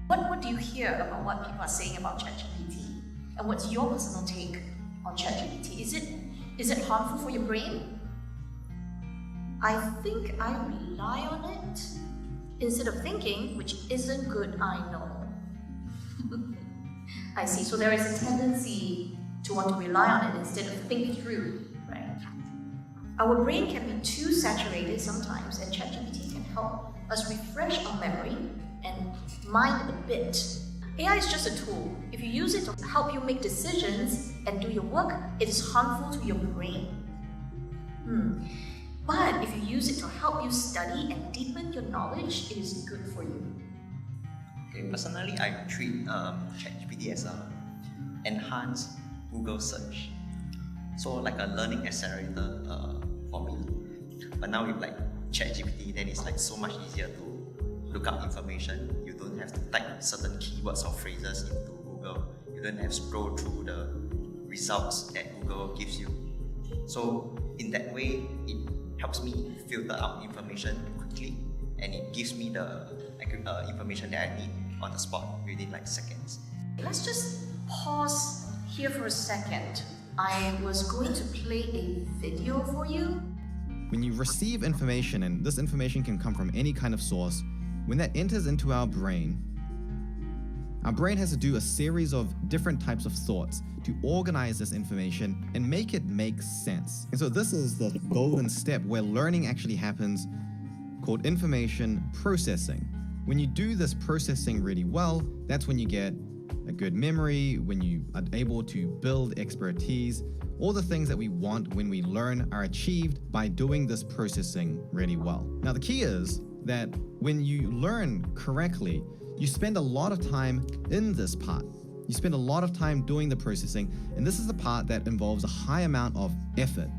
What do you hear about what people are saying about ChatGPT? And what's your personal take on ChatGPT? Is it harmful for your brain? I think I rely on it instead of thinking, which isn't good, I know. I see. So there is a tendency to want to rely on it instead of think through, right? Our brain can be too saturated sometimes, and ChatGPT can help us refresh our memory and mind a bit. AI is just a tool. If you use it to help you make decisions and do your work, it is harmful to your brain. But if you use it to help you study and deepen your knowledge, it is good for you. Okay, personally, I treat ChatGPT as an enhanced Google search. So like a learning accelerator for me. But now with like ChatGPT, then it's like so much easier to look up information. You don't have to type certain keywords or phrases into Google. You don't have to scroll through the results that Google gives you. So in that way, it helps me filter out information quickly, and it gives me the information that I need on the spot within like seconds. Let's just pause here for a second. I was going to play a video for you. When you receive information, and this information can come from any kind of source, when that enters into our brain has to do a series of different types of thoughts to organize this information and make it make sense. And so this is the golden step where learning actually happens, called information processing. When you do this processing really well, that's when you get a good memory, when you are able to build expertise. All the things that we want when we learn are achieved by doing this processing really well. Now, the key is that when you learn correctly, you spend a lot of time in this part. You spend a lot of time doing the processing, and this is the part that involves a high amount of effort.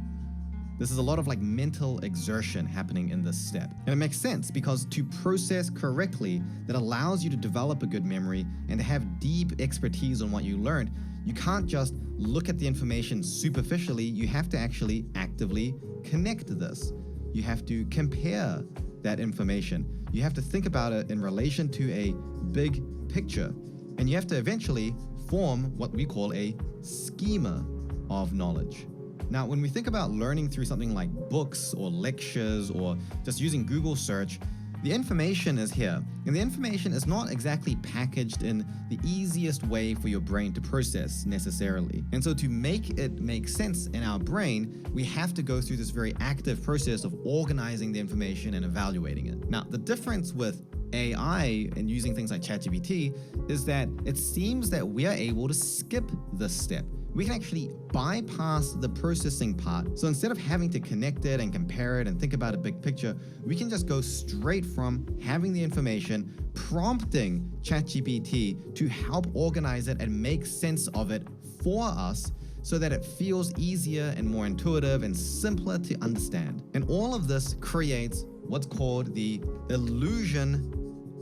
This is a lot of like mental exertion happening in this step. And it makes sense because to process correctly, that allows you to develop a good memory and to have deep expertise on what you learned. You can't just look at the information superficially, you have to actually actively connect this. You have to compare that information. You have to think about it in relation to a big picture. And you have to eventually form what we call a schema of knowledge. Now, when we think about learning through something like books or lectures or just using Google search, the information is here, and the information is not exactly packaged in the easiest way for your brain to process necessarily. And so to make it make sense in our brain, we have to go through this very active process of organizing the information and evaluating it. Now, the difference with AI and using things like ChatGPT is that it seems that we are able to skip this step. We can actually bypass the processing part. So instead of having to connect it and compare it and think about a big picture, we can just go straight from having the information, prompting ChatGPT to help organize it and make sense of it for us so that it feels easier and more intuitive and simpler to understand. And all of this creates what's called the illusion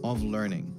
of learning.